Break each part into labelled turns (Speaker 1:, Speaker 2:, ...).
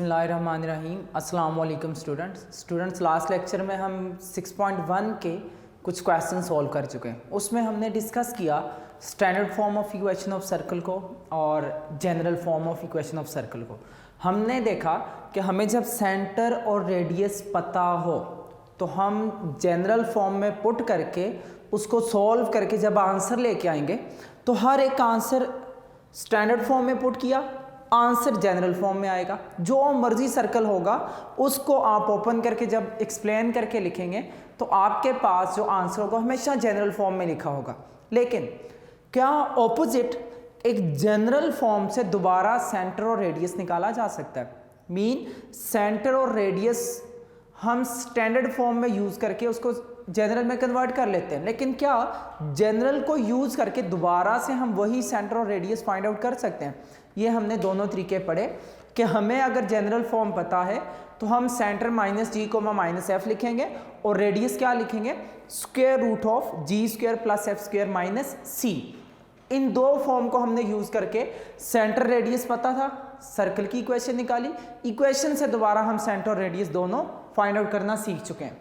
Speaker 1: बिस्मिल्लाहिर्रहमानिर्रहीम। अस्सलाम वालेकुम स्टूडेंट्स। लास्ट लेक्चर में हम 6.1 के कुछ क्वेश्चन सॉल्व कर चुके हैं। उसमें हमने डिस्कस किया standard form of equation of circle को और general form of equation of circle को। हमने देखा कि हमें जब सेंटर और रेडियस पता हो तो हम जनरल फॉर्म में पुट करके उसको सॉल्व करके जब आंसर लेके आएंगे तो हर एक आंसर स्टैंडर्ड फॉर्म में पुट किया, आंसर जनरल फॉर्म में आएगा। जो मर्जी सर्कल होगा उसको आप ओपन करके जब एक्सप्लेन करके लिखेंगे तो आपके पास जो आंसर होगा हमेशा जनरल फॉर्म में लिखा होगा। लेकिन क्या ऑपोजिट एक जनरल फॉर्म से दोबारा सेंटर और रेडियस निकाला जा सकता है? सेंटर और रेडियस हम स्टैंडर्ड फॉर्म में यूज करके उसको जनरल में कन्वर्ट कर लेते हैं, लेकिन क्या जनरल को यूज करके दोबारा से हम वही सेंटर और रेडियस फाइंड आउट कर सकते हैं? ये हमने दोनों तरीके पढ़े कि हमें अगर जनरल फॉर्म पता है तो हम सेंटर माइनस जी को माइनस एफ लिखेंगे और रेडियस क्या लिखेंगे? Square root of G square plus F square minus C. इन दो फॉर्म को हमने यूज करके सेंटर रेडियस पता था, सर्कल की इक्वेशन निकाली, इक्वेशन से दोबारा हम सेंटर और रेडियस दोनों फाइंड आउट करना सीख चुके हैं।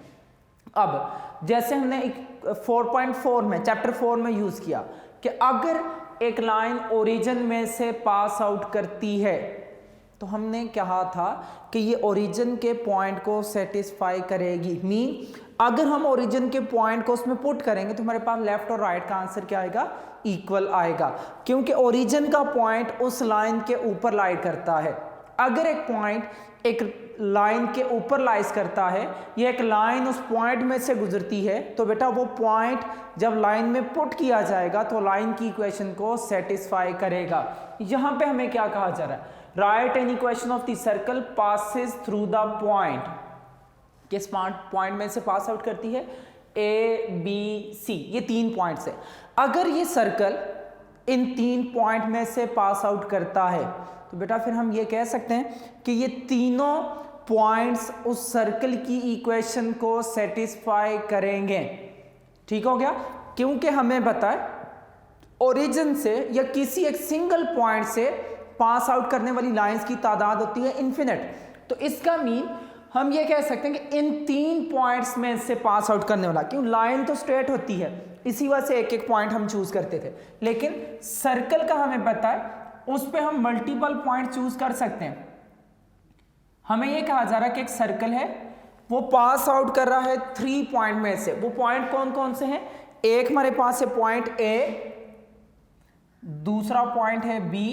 Speaker 1: अब जैसे हमने 4.4 में चैप्टर 4 में यूज किया कि अगर एक लाइन ओरिजिन में से पास आउट करती है तो हमने कहा था कि ये ओरिजिन के पॉइंट को सेटिस्फाई करेगी। अगर हम ओरिजिन के पॉइंट को उसमें पुट करेंगे तो हमारे पास लेफ्ट और राइट का आंसर क्या आएगा? इक्वल आएगा, क्योंकि ओरिजिन का पॉइंट उस लाइन के ऊपर लाई करता है। अगर एक पॉइंट एक लाइन के ऊपर लाइज करता है या एक लाइन उस पॉइंट में से गुजरती है तो बेटा वो पॉइंट जब लाइन में पुट किया जाएगा तो लाइन की इक्वेशन को सेटिस्फाई करेगा। यहां पे हमें क्या कहा जा रहा है? Right an equation of the circle passes through the point. किस पॉइंट में से पास आउट करती है? ए बी सी, ये 3 पॉइंट्स है। अगर ये सर्कल इन 3 पॉइंट में से पास आउट करता है तो बेटा फिर हम ये कह सकते हैं कि ये तीनों पॉइंट्स उस सर्कल की इक्वेशन को सेटिस्फाई करेंगे। ठीक हो गया? क्योंकि हमें पता है ओरिजिन से या किसी एक सिंगल पॉइंट से पास आउट करने वाली लाइंस की तादाद होती है इन्फिनिट। तो इसका मीन हम ये कह सकते हैं कि इन 3 पॉइंट्स में से पास आउट करने वाला, क्यों लाइन तो स्ट्रेट होती है इसी वजह से एक एक पॉइंट हम चूज करते थे, लेकिन सर्कल का हमें पता है उस पे हम मल्टीपल पॉइंट चूज कर सकते हैं। हमें यह कहा जा रहा है कि एक सर्कल है वो पास आउट कर रहा है 3 पॉइंट में से। वो पॉइंट कौन कौन से हैं? एक हमारे पास है पॉइंट ए, दूसरा पॉइंट है बी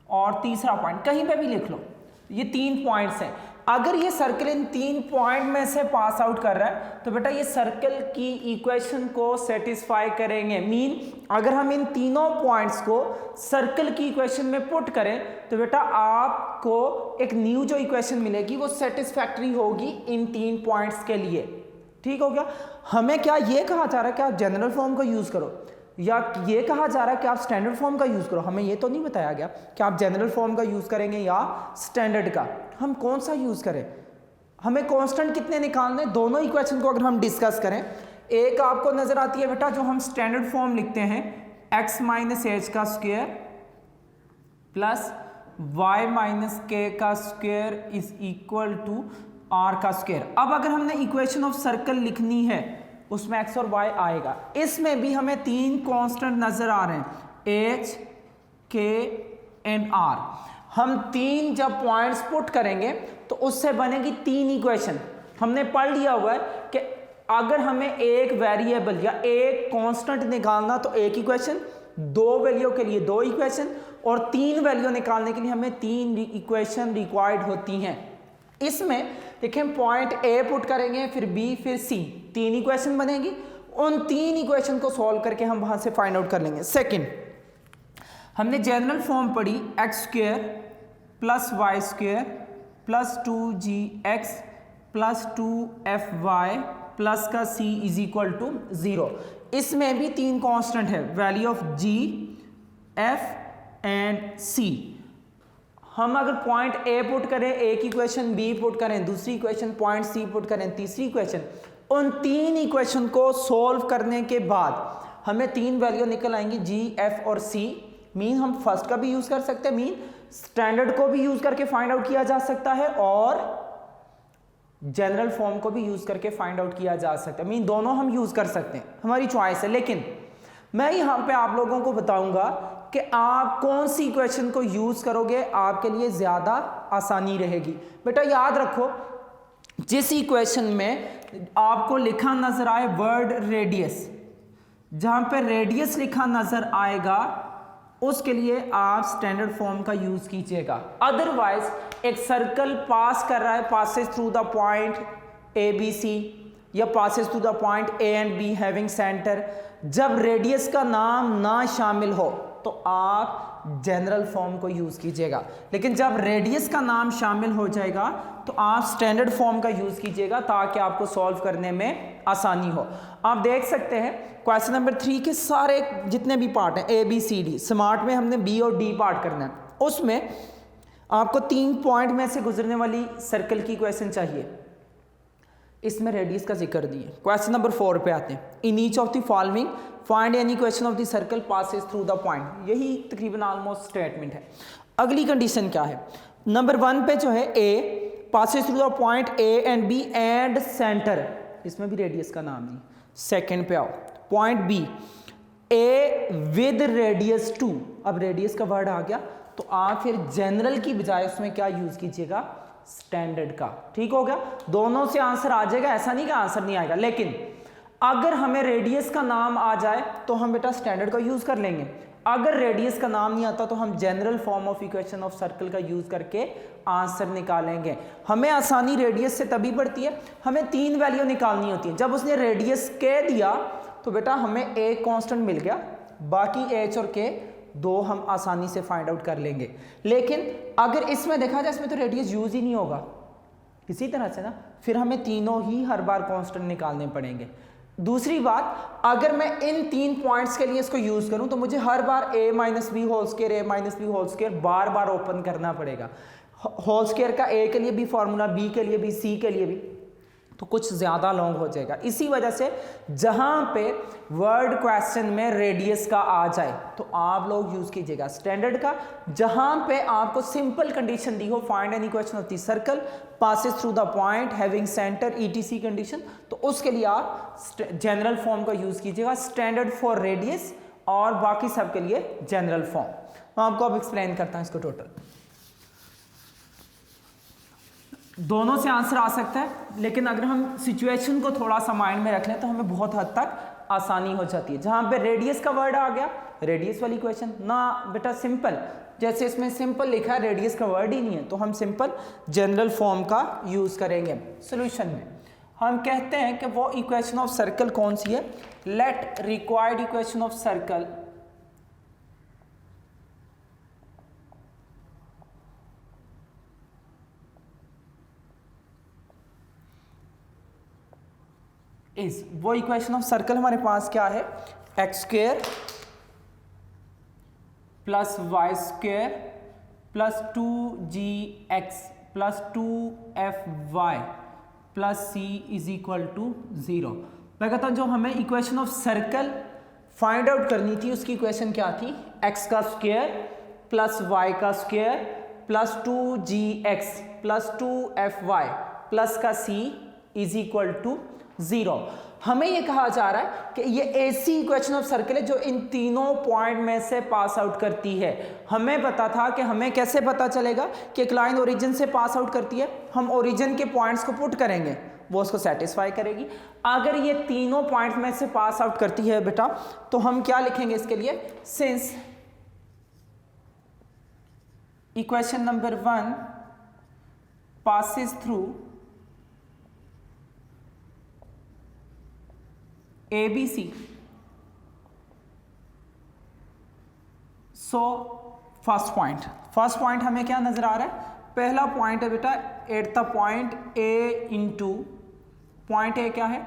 Speaker 1: और तीसरा पॉइंट कहीं पे भी लिख लो, ये 3 पॉइंट्स हैं। अगर ये सर्कल इन 3 पॉइंट में से पास आउट कर रहा है तो बेटा ये सर्कल की इक्वेशन को सेटिस्फाई करेंगे। अगर हम इन तीनों पॉइंट्स को सर्कल की इक्वेशन में पुट करें तो बेटा आपको एक न्यू जो इक्वेशन मिलेगी वो सेटिस्फैक्टरी होगी इन 3 पॉइंट्स के लिए। ठीक हो गया? हमें क्या ये कहा जा रहा है कि आप जनरल फॉर्म का यूज करो या ये कहा जा रहा है कि आप स्टैंडर्ड फॉर्म का यूज करो? हमें ये तो नहीं बताया गया कि आप जनरल फॉर्म का यूज करेंगे या स्टैंडर्ड का। हम कौन सा यूज करें? हमें कांस्टेंट कितने निकालने? दोनों इक्वेशन को अगर हम डिस्कस करें, एक आपको नजर आती है बेटा जो हम स्टैंडर्ड फॉर्म लिखते हैं x माइनस एच का square plus y minus k का square is equal to r का स्क्वायर। अब अगर हमने इक्वेशन ऑफ सर्कल लिखनी है उसमें x और y आएगा। इसमें भी हमें 3 कांस्टेंट नजर आ रहे हैं h, k एंड r। हम 3 जब पॉइंट्स पुट करेंगे तो उससे बनेगी 3 इक्वेशन। हमने पढ़ लिया हुआ है कि अगर हमें एक वेरिएबल या एक कांस्टेंट निकालना तो एक इक्वेशन, 2 वैल्यू के लिए 2 इक्वेशन और 3 वैल्यू निकालने के लिए हमें 3 इक्वेशन रिक्वायर्ड होती हैं। इसमें देखें पॉइंट ए पुट करेंगे फिर बी फिर सी, 3 इक्वेशन बनेगी। उन 3 इक्वेशन को सॉल्व करके हम वहां से फाइंड आउट कर लेंगे। सेकंड, हमने जनरल फॉर्म पढ़ी x square plus y square plus 2gx plus 2fy plus का c इज इक्वल टू 0। इसमें भी 3 कांस्टेंट है, value of g, f and c। हम अगर पॉइंट ए पुट करें एक इक्वेशन, बी पुट करें दूसरी इक्वेशन, पॉइंट सी पुट करें तीसरी इक्वेशन, उन 3 इक्वेशन को सॉल्व करने के बाद हमें 3 वैल्यू निकल आएंगी g, f और c। मीन हम फर्स्ट का भी यूज कर सकते हैं, मीन स्टैंडर्ड को भी यूज करके फाइंड आउट किया जा सकता है और जनरल फॉर्म को भी यूज करके फाइंड आउट किया जा सकता है। मीन दोनों हम यूज कर सकते हैं, हमारी चॉइस है। लेकिन मैं यहां पे आप लोगों को बताऊंगा कि आप कौन सी इक्वेशन को यूज करोगे आपके लिए ज्यादा आसानी रहेगी। बेटा याद रखो, जिस इक्वेशन में आपको लिखा नजर आए वर्ड रेडियस, जहां पे रेडियस लिखा नजर आएगा उसके लिए आप स्टैंडर्ड फॉर्म का यूज कीजिएगा। अदरवाइज एक सर्कल पास कर रहा है, passes through the point A B C या passes through the point A and B having centre, जब रेडियस का नाम ना शामिल हो तो आप जनरल फॉर्म को यूज कीजिएगा। लेकिन जब रेडियस का नाम शामिल हो जाएगा तो आप स्टैंडर्ड फॉर्म का यूज कीजिएगा ताकि आपको सॉल्व करने में आसानी हो। आप देख सकते हैं क्वेश्चन नंबर 3 के सारे जितने भी पार्ट हैं A B C D, smart में हमने बी और डी पार्ट करना है, उसमें आपको 3 पॉइंट में से गुजरने वाली सर्कल की क्वेश्चन चाहिए। इसमें रेडियस का जिक्र दिए। क्वेश्चन नंबर 4 पे आते हैं। In each of the following find any question of the circle passes through the point. यही तकरीबन ऑलमोस्ट स्टेटमेंट है। अगली कंडीशन क्या है? नंबर 1 पे जो है A passes through the point A and B and centre, इसमें भी रेडियस का नाम नहीं। सेकंड पे आओ, point B A with radius 2। अब रेडियस का वर्ड आ गया तो आप फिर जनरल की बजाय उसमें क्या यूज कीजिएगा? स्टैंडर्ड का। ठीक हो गया? दोनों से आंसर आ जाएगा, ऐसा नहीं कि आंसर नहीं आएगा। लेकिन अगर हमें रेडियस का नाम आ जाए तो हम बेटा स्टैंडर्ड का यूज कर लेंगे। अगर रेडियस का नाम नहीं आता तो हम general form of equation of circle का यूज करके आंसर निकालेंगे। हमें आसानी रेडियस से तभी पड़ती है, हमें 3 वैल्यू निकालनी होती है। जब उसने रेडियस के दिया तो बेटा हमें ए कांस्टेंट मिल गया, बाकी एच और के 2 हम आसानी से फाइंड आउट कर लेंगे। लेकिन अगर इसमें देखा जाए इसमें तो रेडियस यूज ही नहीं होगा इसी तरह से ना, फिर हमें तीनों ही हर बार कांस्टेंट निकालने पड़ेंगे। दूसरी बात, अगर मैं इन 3 पॉइंट्स के लिए इसको यूज करूं तो मुझे हर बार a minus B whole square, a minus B whole square बार बार ओपन करना पड़ेगा। होल स्क्वायर का a के लिए भी फॉर्मूला, b के लिए भी, c के लिए भी, तो कुछ ज्यादा लॉन्ग हो जाएगा। इसी वजह से जहां पे वर्ड क्वेश्चन में रेडियस का आ जाए तो आप लोग यूज कीजिएगा स्टैंडर्ड का। जहां पे आपको सिंपल कंडीशन दी हो, find any equation of the circle passes through the point having centre etc condition, तो उसके लिए आप जनरल फॉर्म का यूज कीजिएगा, स्टैंडर्ड फॉर रेडियस, और बाकी सब के लिए जनरल फॉर्म। मैं आपको अब एक्सप्लेन करता हूं इसको टोटल। दोनों से आंसर आ सकता है, लेकिन अगर हम सिचुएशन को थोड़ा सा माइंड में रख लें तो हमें बहुत हद तक आसानी हो जाती है। जहां पे रेडियस का वर्ड आ गया, रेडियस वाली क्वेश्चन ना बेटा सिंपल, जैसे इसमें सिंपल लिखा है, रेडियस का वर्ड ही नहीं है, तो हम सिंपल जनरल फॉर्म का यूज करेंगे। सॉल्यूशन में हम कहते हैं कि वो इक्वेशन ऑफ सर्कल कौन सी है? Let required equation of circle is, वो इक्वेशन ऑफ सर्कल हमारे पास क्या है? X square plus y square plus 2gx plus 2fy plus c is equal to 0। मैं कहता हूं जो हमें equation of circle find out करनी थी उसकी इक्वेशन क्या थी? एक्स का स्क्वेयर प्लस वाई का square plus 2gx plus 2fy plus का c इज इक्वल टू 0। हमें यह कहा जा रहा है कि ये ऐसी इक्वेशन ऑफ सर्कल है जो इन तीनों पॉइंट में से पास आउट करती है। हमें पता था कि हमें कैसे पता चलेगा कि एक लाइन ओरिजिन से पास आउट करती है? हम ओरिजिन के पॉइंट्स को पुट करेंगे, वो उसको सेटिस्फाई करेगी। अगर ये तीनों पॉइंट में से पास आउट करती है बेटा तो हम क्या लिखेंगे इसके लिए? Since equation number 1 passes through ABC, so first point हमें क्या नजर आ रहा है? पहला पॉइंट है बेटा at the point A into point A क्या है?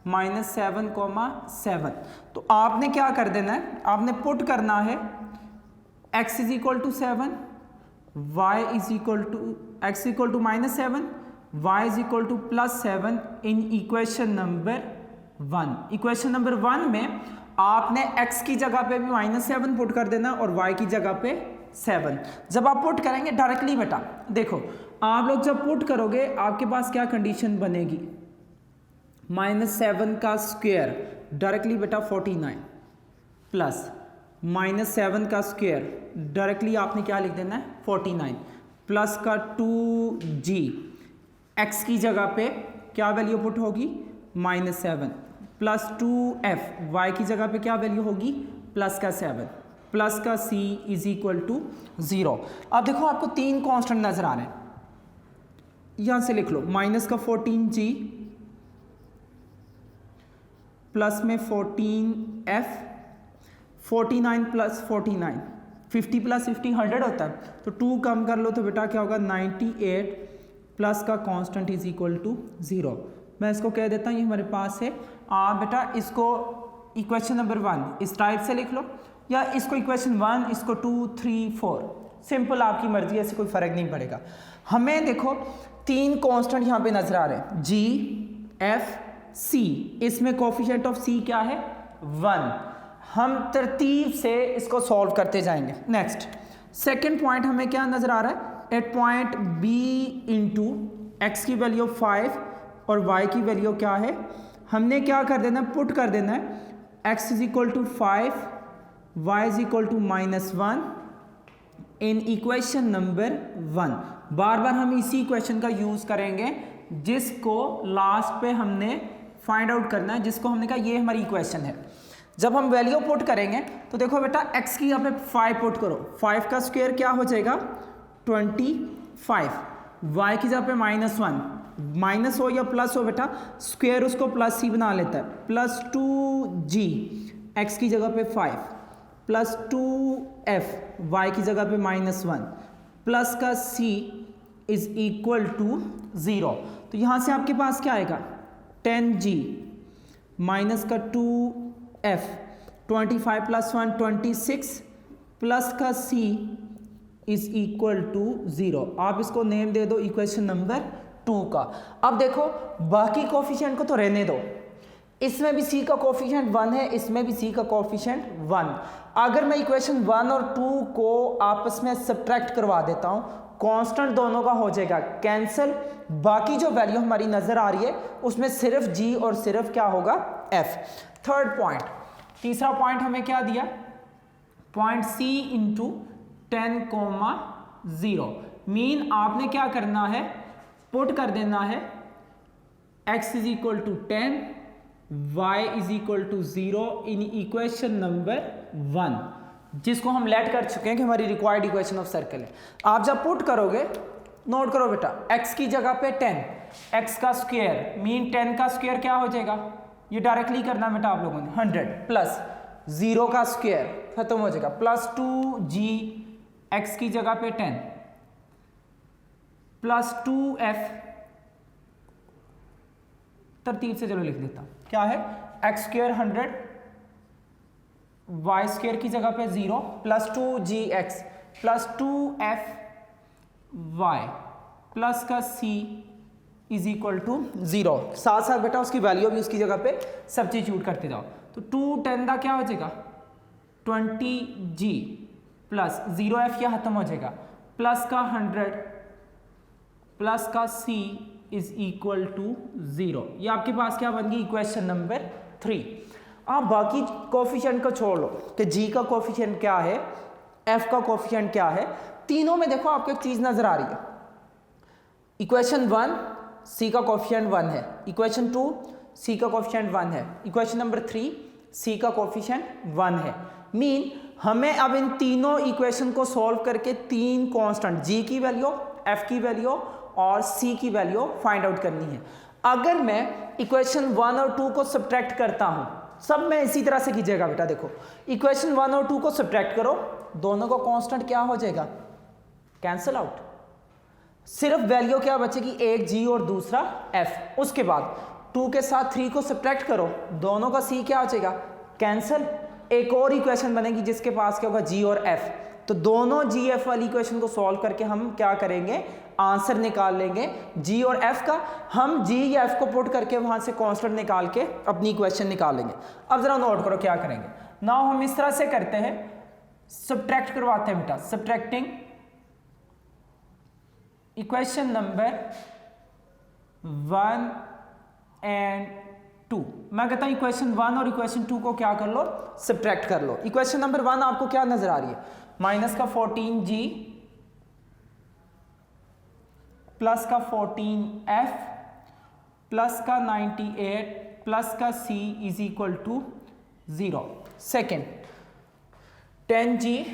Speaker 1: -7,7। तो आपने क्या कर देना है? आपने पुट करना है x is equal to 7, y is equal to x equal to -7, y is equal to +7 in equation number 1। Equation number 1 में आपने x की जगह पे भी -7 पुट कर देना और y की जगह पे 7। जब आप पुट करेंगे डायरेक्टली बेटा देखो, आप लोग जब पुट करोगे आपके पास क्या कंडीशन बनेगी, -7 का स्क्वायर डायरेक्टली बेटा 49 प्लस -7 का स्क्वायर डायरेक्टली आपने क्या लिख देना है 49 प्लस का 2g, x की जगह पे क्या वैल्यू पुट होगी -7 प्लस 2f, y की जगह पे क्या वैल्यू होगी प्लस का 7 प्लस का c इज इक्वल टू 0। अब देखो आपको 3 कांस्टेंट नजर आ रहे हैं, यहां से लिख लो माइनस का 14g प्लस में 14f, 49 प्लस 49, 50 प्लस 50 100 होता है, तो 2 कम कर लो तो बेटा क्या होगा 98 प्लस का कांस्टेंट इज इक्वल टू 0। मैं इसको कह देता हूँ ये हमारे पास है। आप बेटा इसको इक्वेशन नंबर 1 इस टाइप से लिख लो, या इसको इक्वेशन 1, इसको 2 3 4, सिंपल आपकी मर्जी, ऐसे कोई फर्क नहीं पड़ेगा। हमें देखो 3 कांस्टेंट यहाँ पे नजर आ रहे हैं g f c, इसमें कोफिशिएंट ऑफ c क्या है 1। हम तरतीब से इसको सॉल्व करते जाएंगे। नेक्स्ट सेकंड पॉइंट हमें क्या नजर आ रहा है, at point b into x की वैल्यू 5 और y की वैल्यू क्या है, हमने क्या कर देना पुट कर देना है x is equal to 5 y is equal टू -1 इन इक्वेशन नंबर 1। बार बार हम इसी इक्वेशन का यूज करेंगे जिसको लास्ट पे हमने फाइंड आउट करना है, जिसको हमने कहा ये हमारी इक्वेशन है। जब हम वैल्यू पुट करेंगे तो देखो बेटा x की यहाँ पे 5 पुट करो, 5 का स्क्वायर क्या हो जाएगा 25, y की जगह पे -1, माइनस हो या प्लस हो बेटा स्क्वायर उसको प्लस ही बना लेता है, प्लस 2g x की जगह पे 5 प्लस 2f y की जगह पे -1 प्लस का c इज इक्वल टू 0। तो यहाँ से आपके पास क्या आएगा 10g माइनस का 2f, 25 प्लस 1 26 प्लस का c इज इक्वल टू 0। आप इसको नेम दे दो इक्वेशन नंबर 2 का। अब देखो बाकी कोफिशिएंट को तो रहने दो, इसमें भी c का कोफिशिएंट 1 है, इसमें भी c का कोफिशिएंट 1। अगर मैं इक्वेशन 1 और 2 को आपस में सब्ट्रैक्ट करवा देता हूं, कांस्टेंट दोनों का हो जाएगा कैंसिल, बाकी जो वैल्यू हमारी नजर आ रही है उसमें सिर्फ g और सिर्फ क्या होगा f। थर्ड पॉइंट, तीसरा पॉइंट हमें क्या दिया, पॉइंट c इंटू 10,0 मीन आपने क्या करना है पुट कर देना है x is equal to 10 y is equal to 0 in equation number 1, जिसको हम लेट कर चुके हैं कि हमारी रिक्वायर्ड इक्वेशन ऑफ सर्कल है। आप जब पुट करोगे नोट करो बेटा x की जगह पे 10, x का स्क्वायर मीन 10 का स्क्वायर क्या हो जाएगा, ये डायरेक्टली करना बेटा आप लोगों ने 100 प्लस 0 का स्क्वायर खत्म हो जाएगा प्लस 2g x की जगह पे 10 प्लस 2f, तरतीब से चलो लिख देता हूं क्या है x स्क्वायर 100 y स्क्वायर की जगह पे 0 plus 2gx plus 2f y plus का c इज इक्वल टू 0। साथ साथ बेटा उसकी वैल्यू भी उसकी जगह पे सब्स्टिट्यूट करते जाओ, तो 210 का क्या हो जाएगा 20g प्लस 0f यह खत्म हो जाएगा प्लस का 100 प्लस का c इज इक्वल टू 0। ये आपके पास क्या बन गई इक्वेशन नंबर 3। आप बाकी कोफिशिएंट को छोड़ लो कि g का कोफिशिएंट क्या है, f का कोफिशिएंट क्या है, तीनों में देखो आपको एक चीज नजर आ रही है, इक्वेशन 1 c का कोफिशिएंट 1 है, इक्वेशन 2 c का कोफिशिएंट 1 है, इक्वेशन नंबर 3 c का कोफिशिएंट 1 है। मीन हमें अब इन तीनों इक्वेशन को सॉल्व करके 3 कांस्टेंट g की वैल्यू, f की वैल्यू और c की वैल्यू फाइंड आउट करनी है। अगर मैं इक्वेशन 1 और 2 को सब्ट्रैक्ट करता हूं, सब में इसी तरह से कीजिएगा बेटा, देखो इक्वेशन 1 और 2 को सब्ट्रैक्ट करो, दोनों का कांस्टेंट क्या हो जाएगा कैंसिल आउट, सिर्फ वैल्यू क्या बचेगी एक g और दूसरा f। उसके बाद 2 के साथ 3 को सब्ट्रैक्ट करो, दोनों का c क्या हो जाएगा कैंसिल, एक और इक्वेशन बनेगी जिसके पास क्या होगा g और f। तो दोनों g f वाली इक्वेशन को सॉल्व करके हम क्या करेंगे आंसर निकाल लेंगे g और f का। हम g या f को पुट करके वहां से कांस्टेंट निकाल के अपनी इक्वेशन निकाल लेंगे। अब जरा नोट करो क्या करेंगे। नाउ हम इस तरह से करते हैं, सब्ट्रैक्ट करवाते हैं बेटा, सब्ट्रैक्टिंग इक्वेशन नंबर 1 एंड 2। मैं कहता हूं इक्वेशन 1 और इक्वेशन 2 को क्या कर लो, सब्ट्रैक्ट कर लो। इक्वेशन नंबर 1 आपको क्या नजर आ रही है, माइनस का 14g प्लस का 14f प्लस का 98 प्लस का c is equal to 0। Second 10g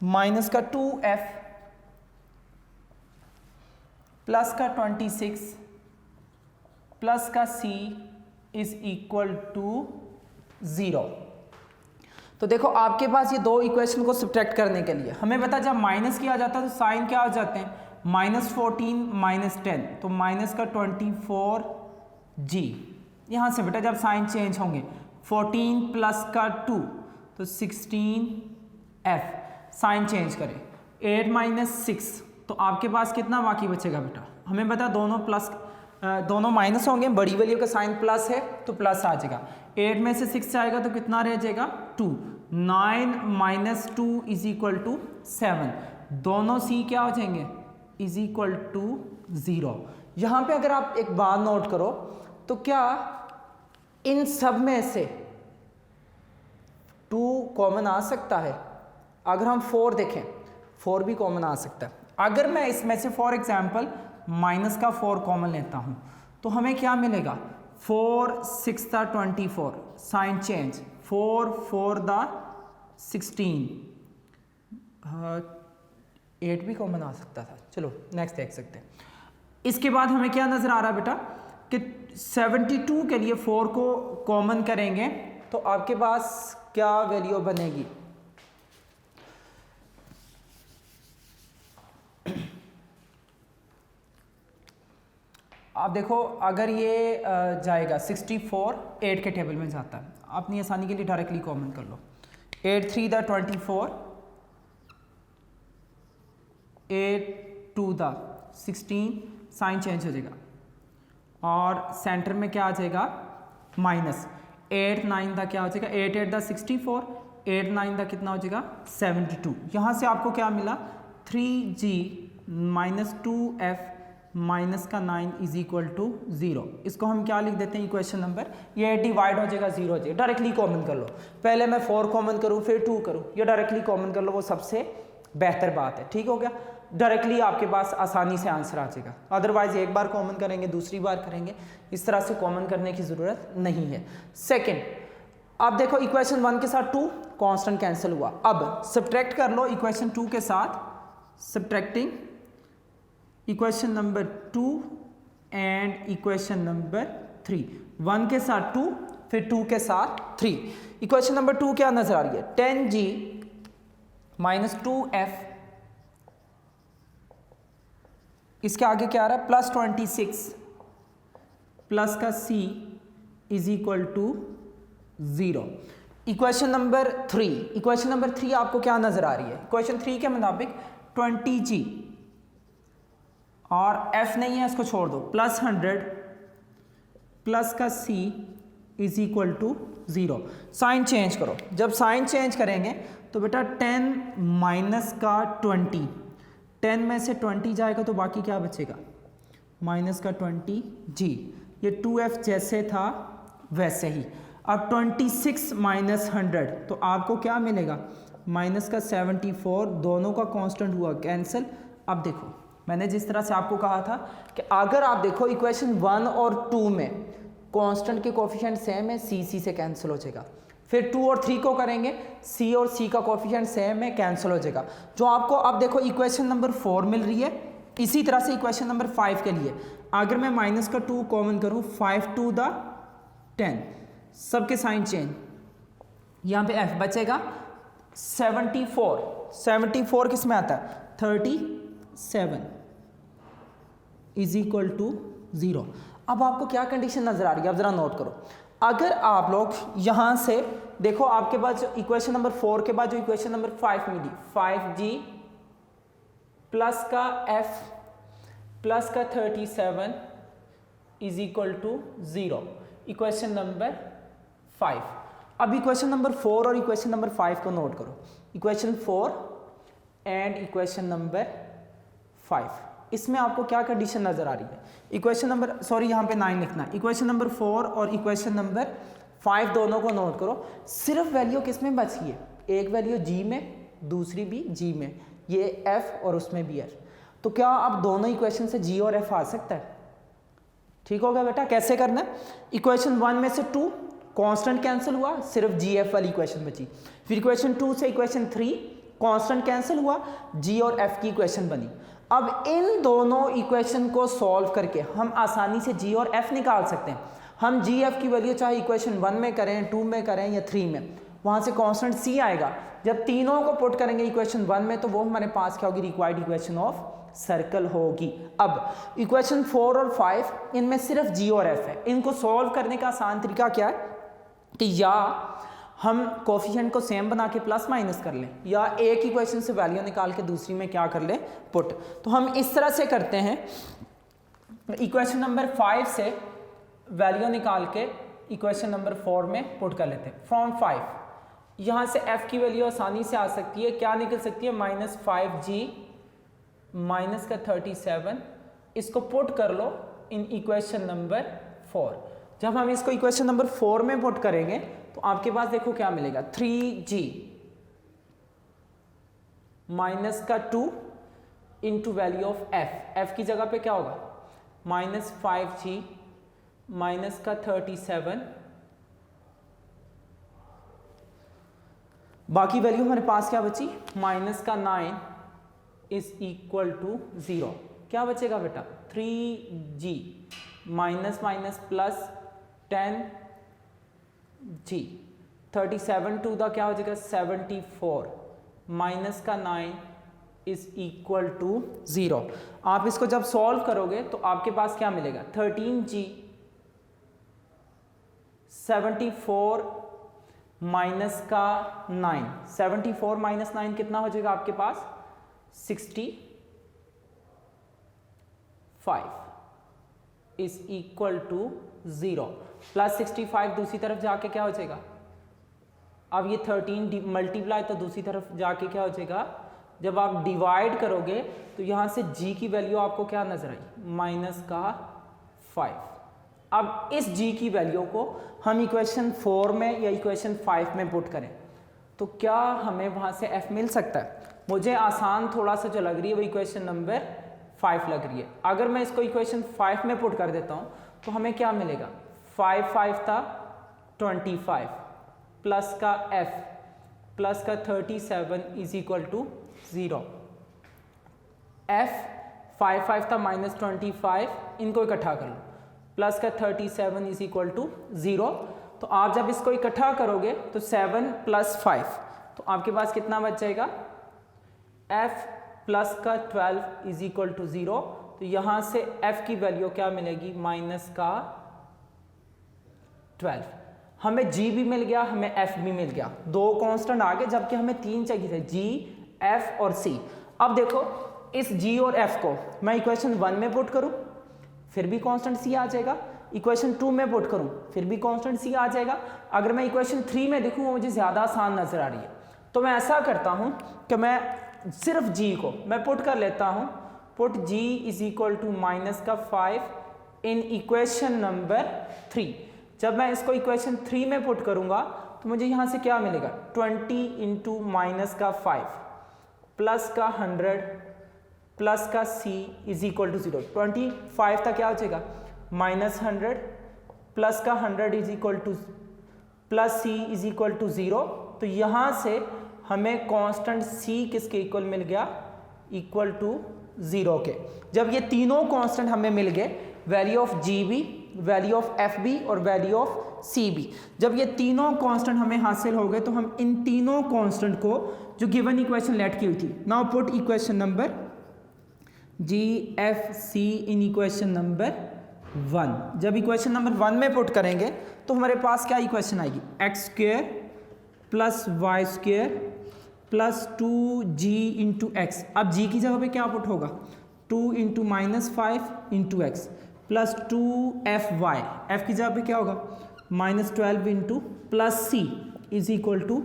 Speaker 1: minus का 2f प्लस का 26 प्लस का c इज इक्वल टू 0। तो देखो आपके पास ये दो इक्वेशन को सब्ट्रैक्ट करने के लिए हमें पता जब माइनस किया जाता है तो साइन क्या आ जाते हैं, -14 -10, तो माइनस का 24g। यहाँ से बेटा जब साइन चेंज होंगे 14 प्लस का 2 तो 16f, साइन चेंज करें 8 - 6 तो आपके पास कितना बाकी बचेगा बेटा, हमें पता दोनों माइनस होंगे, बड़ी वैल्यू का साइन प्लस है तो प्लस आ जाएगा। 8 में से 6 जाएगा तो कितना रह जाएगा 2। 9 - 2 इज इक्वल टू 7, दोनों c क्या हो जाएंगे इज इक्वल टू 0। यहां पे अगर आप एक बात नोट करो तो क्या इन सब में से 2 कॉमन आ सकता है, अगर हम 4 देखें 4 भी कॉमन आ सकता है। अगर मैं इसमें से फॉर एग्जांपल माइनस का 4 कॉमन लेता हूं तो हमें क्या मिलेगा, 4 6 दा 24, साइन चेंज 4 4 दा 16, 8 भी कॉमन आ सकता था। चलो नेक्स्ट देख सकते हैं। इसके बाद हमें क्या नजर आ रहा है बेटा कि 72 के लिए 4 को कॉमन करेंगे तो आपके पास क्या वैल्यू बनेगी, आप देखो अगर ये जाएगा 64 8 के टेबल में जाता है, अपनी आसानी के लिए डायरेक्टली कॉमन कर लो। 8 3 दा 24, 8 2 दा 16, साइन चेंज हो जाएगा और सेंटर में क्या आ जाएगा माइनस। 8 9 दा क्या हो जाएगा, 8 8 दा 64, 8 9 दा कितना हो जाएगा 72। यहाँ से आपको क्या मिला 3g - 2f माइनस का 9 इज इक्वल टू 0। इसको हम क्या लिख देते हैं इक्वेशन नंबर, ये डिवाइड हो जाएगा 0 हो जाएगा। डायरेक्टली कॉमन कर लो, पहले मैं 4 कॉमन करूँ फिर 2 करूँ, ये डायरेक्टली कॉमन कर लो, वो सबसे बेहतर बात है। ठीक हो गया, डायरेक्टली आपके पास आसानी से आंसर आ जाएगा। अदरवाइज एक बार कॉमन करेंगे दूसरी बार करेंगे, इस तरह से कॉमन करने की ज़रूरत नहीं है। सेकेंड, अब देखो इक्वेशन 1 के साथ 2 कांस्टेंट कैंसिल हुआ, अब सब्ट्रैक्ट कर लो इक्वेशन 2 के साथ, subtracting equation number 2 and equation number 3। 1 के साथ 2 फिर 2 के साथ 3। इक्वेशन नंबर 2 क्या नजर आ रही है, 10g - 2f, इसके आगे क्या आ रहा है प्लस 26 प्लस का c is equal to 0। Equation number 3, equation number 3 आपको क्या नजर आ रही है, इक्वेशन 3 के मुताबिक 20g और f नहीं है इसको छोड़ दो, प्लस 100 प्लस का c is equal to 0। Sign change करो, जब साइन चेंज करेंगे तो बेटा 10 माइनस का 20, 10 में से 20 जाएगा तो बाकी क्या बचेगा माइनस का 20g, ये 2f जैसे था वैसे ही। अब 26 माइनस 100 तो आपको क्या मिलेगा माइनस का 74, दोनों का कांस्टेंट हुआ कैंसिल। अब देखो मैंने जिस तरह से आपको कहा था कि अगर आप देखो इक्वेशन 1 और 2 में कांस्टेंट के कोफिशिएंट सेम है, c से कैंसिल हो जाएगा। फिर 2 और 3 को करेंगे, c और c का कोफिशिएंट सेम है, कैंसिल हो जाएगा। जो आपको अब देखो इक्वेशन नंबर 4 मिल रही है, इसी तरह से इक्वेशन नंबर 5 के लिए अगर मैं माइनस का 2 कॉमन करूं, 5 2 दा 10, सबके साइन चेंज, यहाँ पे f बचेगा 74, 74 किस में आता है 37 इज इक्वल टू 0। अब आपको क्या कंडीशन नजर आ रही है, अब जरा नोट करो। अगर आप लोग यहां से देखो आपके पास जो इक्वेशन नंबर 4 के बाद जो इक्वेशन नंबर 5 मिली, 5g प्लस का f प्लस का 37 is equal to 0, equation number 5। अब इक्वेशन नंबर 4 और इक्वेशन नंबर 5 को नोट करो, इक्वेशन 4 एंड इक्वेशन नंबर 5, इसमें आपको क्या कंडीशन नजर आ रही है? इक्वेशन नंबर यहाँ पे 9 लिखना, इक्वेशन नंबर 4 और इक्वेशन नंबर 5 दोनों को नोट करो। सिर्फ वैल्यू किस में बची है? एक वैल्यू जी में, दूसरी भी जी में, ये एफ और उसमें भी एफ। तो क्या अब दोनों इक्वेशन से जी और एफ आ सकता है? ठीक होगा बेटा। कैसे करना है? इक्वेशन 1 में से 2 कांस्टेंट कैंसिल हुआ, सिर्फ जी एफ वाली इक्वेशन बची। फिर इक्वेशन 2 से इक्वेशन 3 कांस्टेंट कैंसिल हुआ, जी और एफ की इक्वेशन बनी। अब इन दोनों इक्वेशन को सॉल्व करके हम आसानी से जी और एफ निकाल सकते हैं। हम जी एफ की वैल्यू चाहे इक्वेशन 1 में करें, 2 में करें या 3 में, वहां से कांस्टेंट सी आएगा। जब तीनों को पुट करेंगे इक्वेशन 1 में तो वो हमारे पास क्या होगी? रिक्वायर्ड इक्वेशन ऑफ सर्कल होगी। अब इक्वेशन 4 और 5 इनमें सिर्फ जी और एफ है। इनको सॉल्व करने का आसान तरीका क्या है कि या हम कोफिशिएंट को सेम बना के प्लस माइनस कर लें, या एक इक्वेशन से वैल्यू निकाल के दूसरी में क्या कर लें? पुट। तो हम इस तरह से करते हैं, इक्वेशन नंबर 5 से वैल्यू निकाल के इक्वेशन नंबर 4 में पुट कर लेते हैं। फ्रॉम 5 यहाँ से f की वैल्यू आसानी से आ सकती है, क्या निकल सकती है? -5g माइनस का 37, इसको पुट कर लो इन इक्वेशन नंबर 4। जब हम इसको इक्वेशन नंबर 4 में पुट करेंगे तो आपके पास देखो क्या मिलेगा? 3g माइनस का 2 इंटू वैल्यू ऑफ f की जगह पे क्या होगा? -5g माइनस का 37, बाकी वैल्यू हमारे पास क्या बची? माइनस का 9 इज इक्वल टू 0। क्या बचेगा बेटा? 3g minus minus plus 10g, 37 to the क्या हो जाएगा? 74 माइनस का 9 इज इक्वल टू 0। आप इसको जब सॉल्व करोगे तो आपके पास क्या मिलेगा? 13g 74 माइनस का 9, 74 माइनस 9 कितना हो जाएगा आपके पास? 65 इज इक्वल टू 0। प्लस 65 दूसरी तरफ जाके क्या हो जाएगा? अब ये 13 मल्टीप्लाई तो दूसरी तरफ जाके क्या हो जाएगा? जब आप डिवाइड करोगे तो यहां से g की वैल्यू आपको क्या नजर आई? माइनस का 5। अब इस g की वैल्यू को हम इक्वेशन 4 में या इक्वेशन 5 में पुट करें तो क्या हमें वहां से f मिल सकता है? मुझे आसान थोड़ा सा जो लग रही है वो इक्वेशन नंबर 5 लग रही है। अगर मैं इसको इक्वेशन 5 में पुट कर देता हूं तो हमें क्या मिलेगा? 5 5 था 25 प्लस का f प्लस का 37 इज इक्वल टू 0। f 5 5 था -25, इनको इकट्ठा कर लो, प्लस का 37 इज इक्वल टू 0। तो आप जब इसको इकट्ठा करोगे तो 7 प्लस 5 तो आपके पास कितना बच जाएगा? f प्लस का 12 इज इक्वल टू 0। तो यहां से f की वैल्यू क्या मिलेगी? माइनस का 12। हमें g भी मिल गया, हमें f भी मिल गया, दो कांस्टेंट आ गए, जबकि हमें 3 चाहिए थे, g, f और c। अब देखो इस g और f को मैं इक्वेशन 1 में पुट करूं फिर भी कांस्टेंट c आ जाएगा, इक्वेशन 2 में पुट करूं फिर भी कांस्टेंट c आ जाएगा। अगर मैं इक्वेशन 3 में देखूं वो मुझे ज़्यादा आसान नज़र आ रही है, तो मैं ऐसा करता हूं कि मैं सिर्फ g को मैं पुट कर लेता हूं। Put g is equal to minus का 5 इन इक्वेशन नंबर 3। जब मैं इसको इक्वेशन 3 में पुट करूंगा तो मुझे यहां से क्या मिलेगा? 20 इंटू माइनस का 5 प्लस का 100 प्लस का c इज इक्वल टू 0। 25 था क्या हो जाएगा? -100 प्लस का 100 is equal to plus c is equal to 0। तो यहां से हमें कांस्टेंट c किसके इक्वल मिल गया? इक्वल टू 0 के। जब ये तीनों कांस्टेंट हमें मिल गए, वैल्यू ऑफ g भी, वैल्यू ऑफ f भी और वैल्यू ऑफ c भी, जब ये तीनों कांस्टेंट हमें हासिल हो गए तो हम इन तीनों कांस्टेंट को जो गिवन इक्वेशन लेट की हुई थी, now put equation number g f c इन इक्वेशन नंबर 1। जब इक्वेशन नंबर 1 में पुट करेंगे तो हमारे पास क्या इक्वेशन आएगी? X square plus y square plus 2g into x. अब g की जगह पे क्या पुट होगा? 2 into minus 5 into x plus 2 f y। f की जगह पे क्या होगा? -12 into plus c is equal to,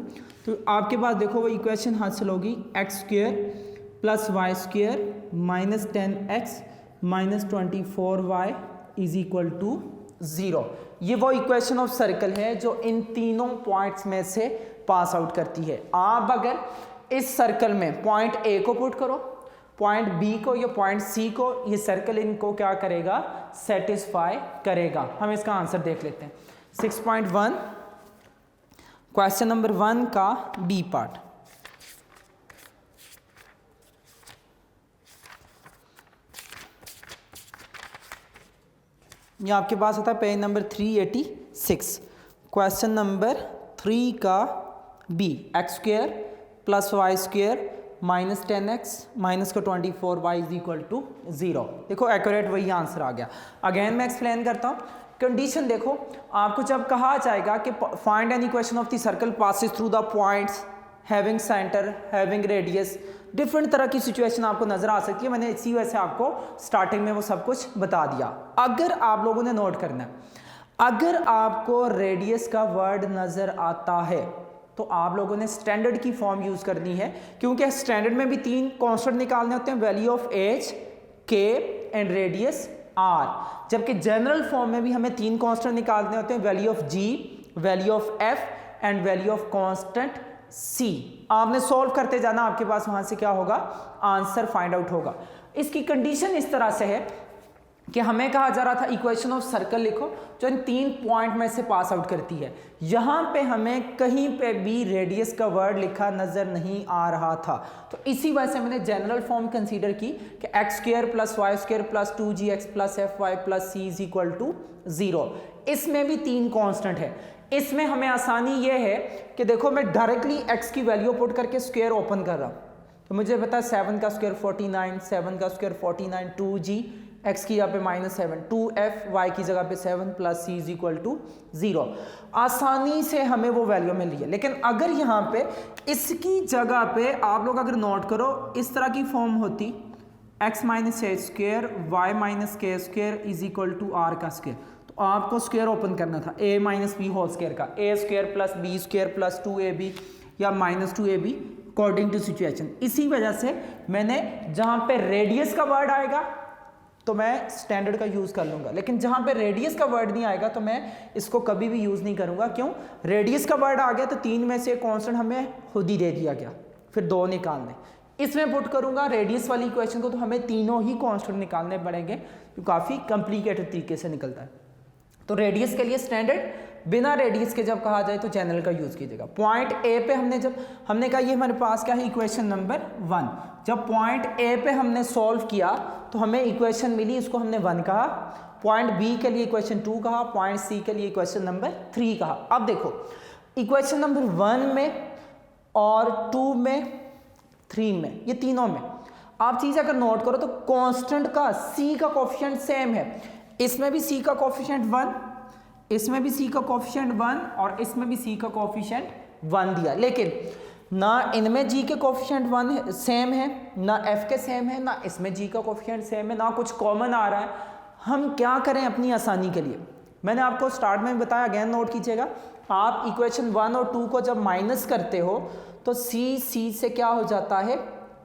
Speaker 1: तो आपके पास देखो वो इक्वेशन हासिल होगी x square plus y square minus 10x minus 24y is equal to 0। ये वो इक्वेशन ऑफ सर्कल है जो इन तीनों पॉइंट्स में से पास आउट करती है। आप अगर इस सर्कल में पॉइंट ए को पुट करो, पॉइंट बी को या पॉइंट सी को, ये सर्कल इनको क्या करेगा, सेटिस्फाई करेगा। हम इसका आंसर देख लेते हैं। 6.1 क्वेश्चन नंबर 1 का बी पार्ट। ये आपके पास आता है पेज नंबर 386। क्वेश्चन नंबर 3 का b, x square plus y square minus 10x minus का 24y इज इक्वल टू 0। देखो एक्यूरेट वही आंसर आ गया। अगेन मैं एक्सप्लेन करता हूँ। कंडीशन देखो, आपको जब कहा जाएगा कि find an equation of the circle passes through the points having centre having radius, different तरह की सिचुएशन आपको नजर आ सकती है। मैंने इसी वजह से आपको स्टार्टिंग में वो सब कुछ बता दिया। अगर आप लोगों ने नोट करना है, अगर आपको रेडियस का वर्ड नजर आता है तो आप लोगों ने स्टैंडर्ड की फॉर्म यूज करनी है, क्योंकि स्टैंडर्ड में भी 3 कांस्टेंट निकालने होते हैं, value of H, K and radius R. जबकि जनरल फॉर्म में भी हमें 3 कांस्टेंट निकालने होते हैं, value of G, value of F and value of constant C. आपने सॉल्व करते जाना, आपके पास वहां से क्या होगा, आंसर फाइंड आउट होगा। इसकी कंडीशन इस तरह से है कि हमें कहा जा रहा था इक्वेशन ऑफ सर्कल लिखो जो इन 3 पॉइंट में से पास आउट करती है। यहां पे हमें कहीं पे भी रेडियस का वर्ड लिखा नजर नहीं आ रहा था, तो इसी वजह से मैंने जनरल फॉर्म कंसीडर की कि x square plus y square plus 2gx plus f y plus c is equal to 0। इसमें भी 3 कांस्टेंट है। इसमें हमें आसानी यह है कि देखो मैं डायरेक्टली x की वैल्यू पुट करके स्क्वायर ओपन कर रहा हूं, तो मुझे पता है 7 का स्क्वायर 49, 7 का स्क्वायर 49, 2g x की जगह पे -7, 2f y की जगह पे 7 plus c is equal to 0। आसानी से हमें वो वैल्यू मिल रही है। लेकिन अगर यहाँ पे इसकी जगह पे आप लोग अगर नोट करो, इस तरह की फॉर्म होती x minus A square Y minus K square is equal to R का स्क्वेयर, तो आपको स्क्वायर ओपन करना था a minus B whole square का, A square plus B square plus 2ab या minus 2ab according to situation. इसी वजह से मैंने जहां पे रेडियस का वर्ड आएगा तो मैं स्टैंडर्ड का यूज कर लूंगा, लेकिन जहां पे रेडियस का वर्ड नहीं आएगा तो मैं इसको कभी भी यूज नहीं करूंगा। क्यों? रेडियस का वर्ड आ गया तो 3 में से कांस्टेंट हमें खुद ही दे दिया गया, फिर 2 निकालने। इसमें पुट करूंगा रेडियस वाली इक्वेशन को तो हमें तीनों ही कांस्टेंट निकालने पड़ेंगे, जो काफी कॉम्प्लिकेटेड तरीके से निकलता है। तो रेडियस के लिए स्टैंडर्ड, बिना रेडियस के जब कहा जाए तो जनरल का यूज कीजिएगा। पॉइंट ए पे हमने कहा ये हमारे पास क्या है, इक्वेशन नंबर 1। जब पॉइंट ए पे हमने सॉल्व किया तो हमें इक्वेशन मिली, इसको हमने 1 कहा। पॉइंट बी के लिए इक्वेशन 2 कहा, पॉइंट सी के लिए इक्वेशन नंबर 3 कहा। अब देखो इक्वेशन नंबर 1 में और 2 में 3 में, ये तीनों में आप चीज अगर नोट करो तो कांस्टेंट का सी का कोफिशिएंट सेम है। इसमें भी सी का कोफिशिएंट 1, इसमें भी सी का कोफिशिएंट 1 और इसमें भी सी का कोफिशिएंट 1 दिया, लेकिन ना इनमें जी के कोफिशिएंट 1 सेम है, ना एफ के सेम है, ना इसमें जी का कोफिशिएंट सेम है, ना कुछ कॉमन आ रहा है। हम क्या करें अपनी आसानी के लिए? मैंने आपको स्टार्ट में बताया, अगेन नोट कीजिएगा, आप इक्वेशन 1 और 2 को जब माइनस करते हो तो सी से क्या हो जाता है,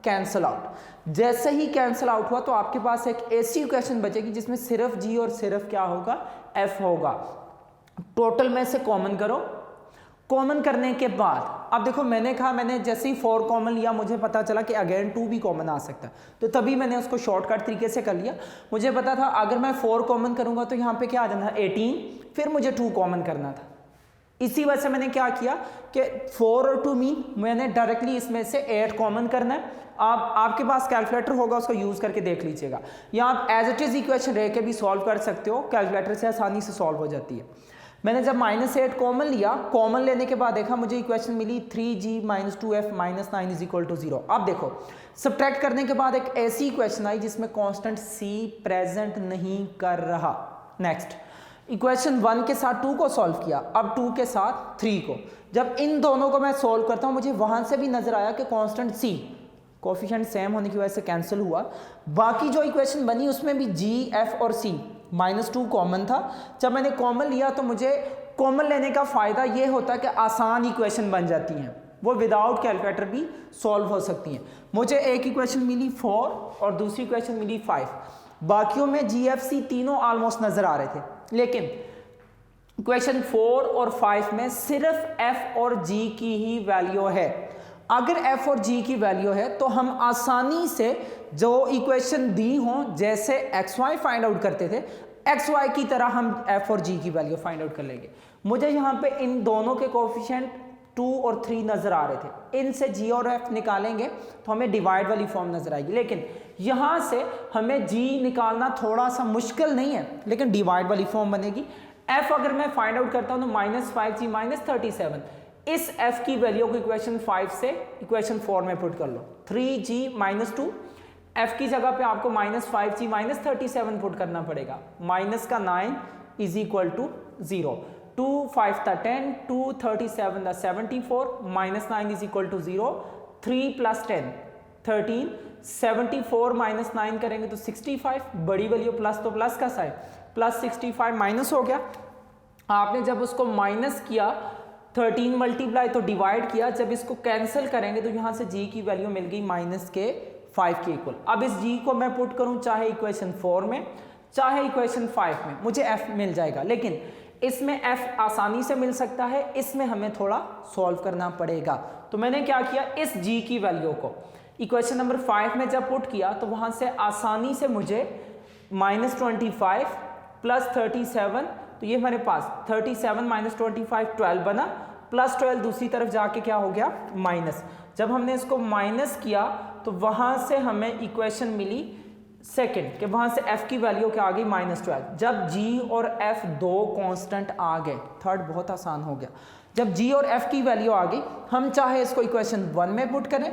Speaker 1: कैंसल आउट। जैसे ही कैंसल आउट हुआ तो आपके पास एक ऐसी इक्वेशन बचेगी जिसमें सिर्फ जी और सिर्फ क्या होगा, एफ होगा। टोटल में से कॉमन करो, कॉमन करने के बाद अब देखो मैंने कहा, मैंने जैसे ही 4 कॉमन लिया मुझे पता चला कि अगेन 2 भी कॉमन आ सकता है, तो तभी मैंने उसको शॉर्टकट तरीके से कर लिया। मुझे पता था अगर मैं 4 कॉमन करूंगा तो यहाँ पे क्या आ जाना था 18, फिर मुझे 2 कॉमन करना था। इसी वजह से मैंने क्या किया कि 4 और 2 मीन मैंने डायरेक्टली इसमें से 8 कॉमन करना है। आपके पास कैलकुलेटर होगा, उसको यूज करके देख लीजिएगा, या आप एज इट इज इक्वेशन रह के भी सॉल्व कर सकते हो, कैलकुलेटर से आसानी से सॉल्व हो जाती है। मैंने जब -8 कॉमन लिया, कॉमन लेने के बाद देखा मुझे इक्वेशन मिली 3g - 2f - 9 is equal to 0। अब देखो सब्ट्रैक्ट करने के बाद एक ऐसी इक्वेशन आई जिसमें कांस्टेंट c प्रेजेंट नहीं कर रहा। नेक्स्ट इक्वेशन 1 के साथ 2 को सॉल्व किया, अब 2 के साथ 3 को। जब इन दोनों को मैं सॉल्व करता हूं मुझे वहां से भी नजर आया कि कांस्टेंट c कोफिशिएंट सेम होने की वजह से कैंसिल हुआ। बाकी जो इक्वेशन बनी उसमें भी g, f और c -2 कॉमन था। जब मैंने कॉमन लिया तो मुझे कॉमन लेने का फ़ायदा ये होता है कि आसान इक्वेशन बन जाती हैं, वो विदाउट कैलकुलेटर भी सॉल्व हो सकती हैं। मुझे एक इक्वेशन मिली 4 और दूसरी इक्वेशन मिली 5, बाकियों में GFC तीनों ऑलमोस्ट नज़र आ रहे थे, लेकिन इक्वेशन 4 और 5 में सिर्फ F और G की ही वैल्यू है। अगर F और G की वैल्यू है तो हम आसानी से जो इक्वेशन दी हों, जैसे XY फाइंड आउट करते थे, XY की तरह हम F और G की वैल्यू फाइंड आउट कर लेंगे। मुझे यहाँ पे इन दोनों के कोएफिशिएंट 2 और 3 नज़र आ रहे थे, इनसे G और F निकालेंगे तो हमें डिवाइड वाली फॉर्म नज़र आएगी, लेकिन यहाँ से हमें G निकालना थोड़ा सा मुश्किल नहीं है, लेकिन डिवाइड वाली फॉर्म बनेगी। F अगर मैं फाइंड आउट करता हूँ तो -5G - 37, इस F की वैल्यू को इक्वेशन 5 से इक्वेशन 4 में पुट कर लो। 3G - 2, F की जगह पे आपको -5G - 37 पुट करना पड़ेगा। माइनस का 9 इज इक्वल टू 0, 2 5 था 10, 2 37 था 74, -9 इज इक्वल टू 0, 3 + 10 13, 74 - 9 करेंगे तो 65, बड़ी वैल्यू प्लस तो प्लस का साइन, प्लस 65 माइनस हो गया। आपने जब उसको माइनस किया 13 मल्टीप्लाई तो डिवाइड किया, जब इसको कैंसिल करेंगे तो यहाँ से G की वैल्यू मिल गई -5 के इक्वल। अब इस G को मैं पुट करूँ चाहे इक्वेशन 4 में चाहे इक्वेशन 5 में, मुझे F मिल जाएगा, लेकिन इसमें F आसानी से मिल सकता है, इसमें हमें थोड़ा सॉल्व करना पड़ेगा। तो मैंने क्या किया, इस G की वैल्यू को इक्वेशन नंबर 5 में जब पुट किया तो वहाँ से आसानी से मुझे -25 + 37, तो ये हमारे पास 37 - 25 12 बना, +12 दूसरी तरफ जाके क्या हो गया माइनस। जब हमने इसको माइनस किया तो वहाँ से हमें इक्वेशन मिली सेकंड कि वहाँ से F की वैल्यू क्या आ गई -12। जब G और F दो कांस्टेंट आ गए, थर्ड बहुत आसान हो गया, जब G और F की वैल्यू आ गई, हम चाहे इसको इक्वेशन 1 में पुट करें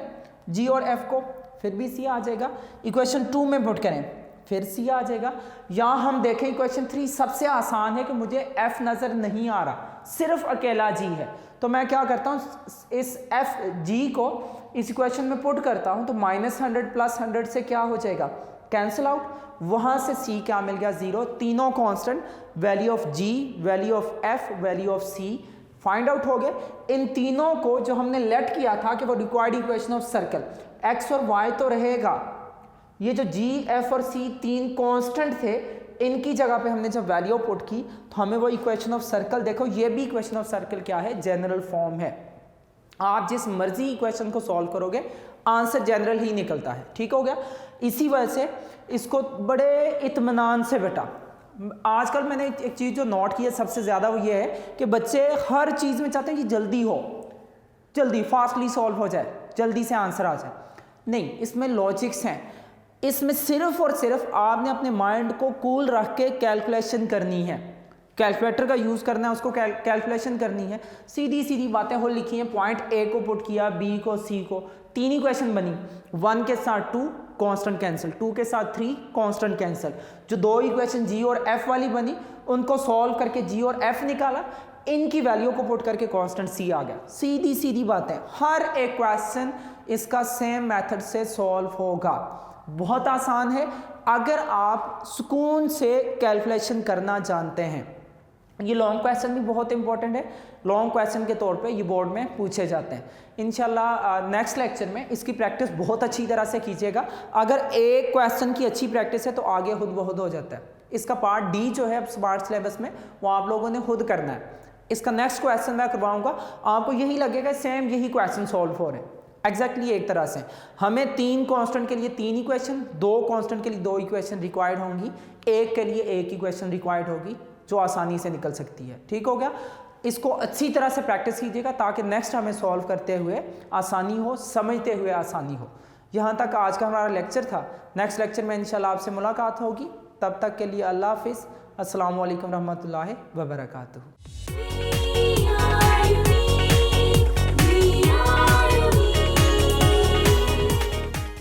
Speaker 1: G और F को, फिर भी C आ जाएगा, इक्वेशन 2 में पुट करें फिर C आ जाएगा, या हम देखें इक्वेशन 3 सबसे आसान है कि मुझे F नज़र नहीं आ रहा, सिर्फ अकेला G है, तो मैं क्या करता हूँ, इस F G को इस इक्वेशन में पुट करता हूँ तो -100 + 100 से क्या हो जाएगा कैंसिल आउट, वहाँ से C क्या मिल गया 0, तीनों constant value of G, value of F, value of C find out हो गए। इन तीनों को जो हमने लेट किया था कि वो required equation of circle, X और Y तो रहेगा, ये जो G, F और C तीन कांस्टेंट थे, इनकी जगह पे हमने जब वैल्यू पुट की तो हमें वो इक्वेशन ऑफ सर्कल, देखो ये भी इक्वेशन ऑफ सर्कल क्या है, जनरल फॉर्म है। आप जिस मर्जी इक्वेशन को सॉल्व करोगे आंसर जनरल ही निकलता है, ठीक हो गया। इसी वजह से इसको बड़े इत्मीनान से बेटा, आजकल मैंने एक चीज़ जो नोट की है सबसे ज़्यादा वो ये है कि बच्चे हर चीज़ में चाहते हैं कि जल्दी हो, जल्दी फास्टली सॉल्व हो जाए, जल्दी से आंसर आ जाए। नहीं, इसमें लॉजिक्स हैं, इसमें सिर्फ और सिर्फ आपने अपने माइंड को कूल रख के कैलकुलेशन करनी है, कैलकुलेटर का यूज़ करना है, उसको कैलकुलेशन करनी है, सीधी सीधी बातें हो लिखी हैं। पॉइंट A को पुट किया, B को, C को, तीन इक्वेशन बनी, 1 के साथ 2 कांस्टेंट कैंसिल, 2 के साथ 3 कांस्टेंट कैंसिल, जो दो इक्वेशन G और F वाली बनी उनको सॉल्व करके G और F निकाला, इनकी वैल्यू को पुट करके कांस्टेंट C आ गया। सीधी सीधी बातें, हर एक क्वेश्चन इसका सेम मेथड से सॉल्व होगा, बहुत आसान है अगर आप सुकून से कैलकुलेशन करना जानते हैं। ये लॉन्ग क्वेश्चन भी बहुत इंपॉर्टेंट है, लॉन्ग क्वेश्चन के तौर पे ये बोर्ड में पूछे जाते हैं। इंशाल्लाह नेक्स्ट लेक्चर में इसकी प्रैक्टिस बहुत अच्छी तरह से कीजिएगा। अगर एक क्वेश्चन की अच्छी प्रैक्टिस है तो आगे खुद ब खुद हो जाता है। इसका पार्ट D जो है स्मार्ट सिलेबस में, वो आप लोगों ने खुद करना है। इसका नेक्स्ट क्वेश्चन मैं करवाऊँगा, आपको यही लगेगा सेम यही क्वेश्चन सॉल्व हो रहे हैं एग्जैक्टली एक तरह से। हमें 3 कांस्टेंट के लिए 3 इक्वेशन, 2 कांस्टेंट के लिए 2 इक्वेशन रिक्वायर्ड होंगी, एक के लिए 1 इक्वेशन रिक्वायर्ड होगी जो आसानी से निकल सकती है, ठीक हो गया। इसको अच्छी तरह से प्रैक्टिस कीजिएगा ताकि नेक्स्ट हमें सॉल्व करते हुए आसानी हो, समझते हुए आसानी हो। यहाँ तक आज का हमारा लेक्चर था। नेक्स्ट लेक्चर में इंशाल्लाह आपसे मुलाकात होगी, तब तक के लिए अल्लाह हाफिज़, अस्सलामु अलैकुम रहमतुल्लाहि व बरकातुहू।